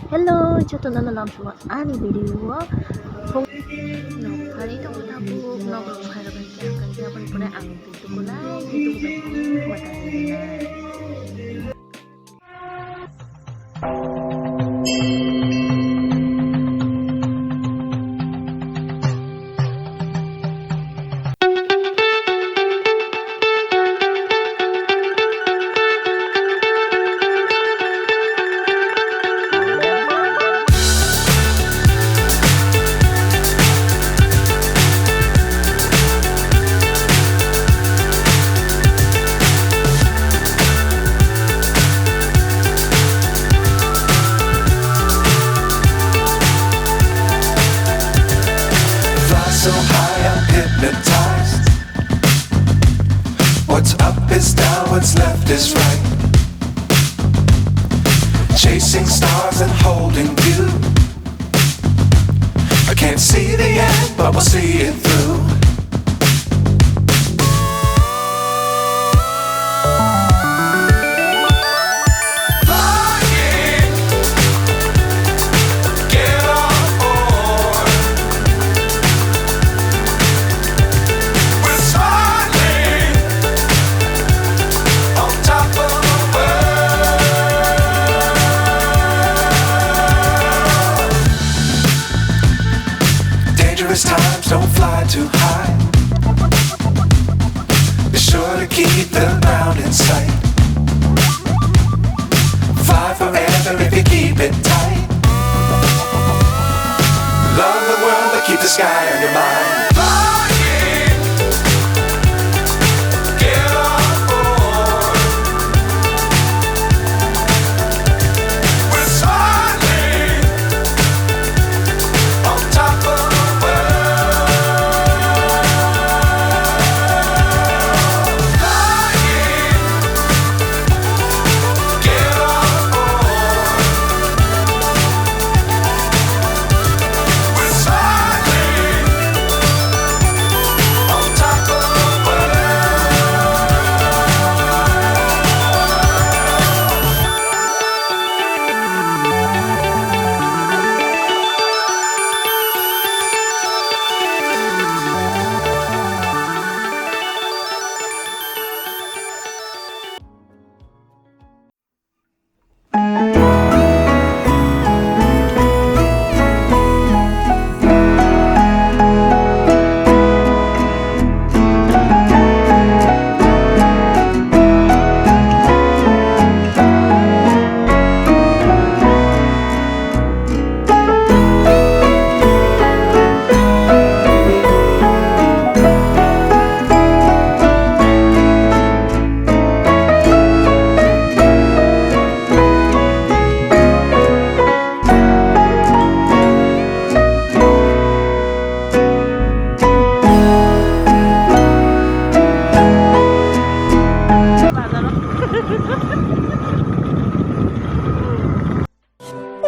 Hello, dito na naman po ang ani video. Kung palito ko na po, nagpapahirap ng kaya kanya po na ang dito ko na, dito ko na po, matali na. So high I'm hypnotized. What's up is down, what's left is right. Chasing stars and holding you. I can't see the end, but we'll see it through. Dangerous times, don't fly too high. Be sure to keep the ground in sight. Fly forever if you keep it tight. Love the world, but keep the sky on your mind.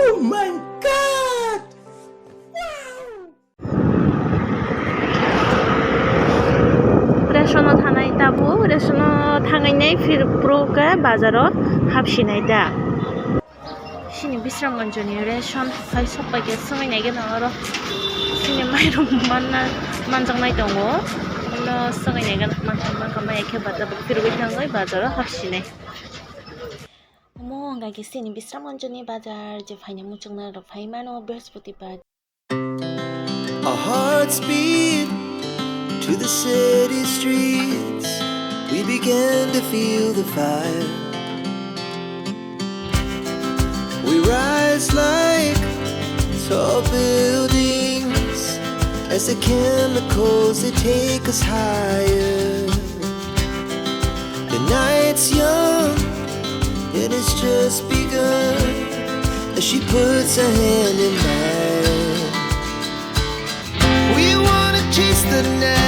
Oh my God! रेस्टुरेन्टआव थानाय दाबो रेस्टुरेन्टआव थांनाय फिर ब्र'गा बाजाराव हाबसिनाय सिनि बिस्रामगन्जनि restaurant हाय सबाइगे सोंनाय गोनां आरो सिनि माइरं मानजांनाय दङ सोंनाय गोनां मानखांबाय एखे बाजाराव फिरबाय थाङै बाजाराव हाबसिनाय गायगे सिनि बिस्रामगन्जनि बाजार जे फायनो मुचुंना रफाय मानो बृहस्पतिबार. Our hearts beat to the city streets. We began to feel the fire. We rise like tall buildings as the chemicals they take us higher. The night's young and it's just begun as she puts her hand in mine. We wanna chase the night.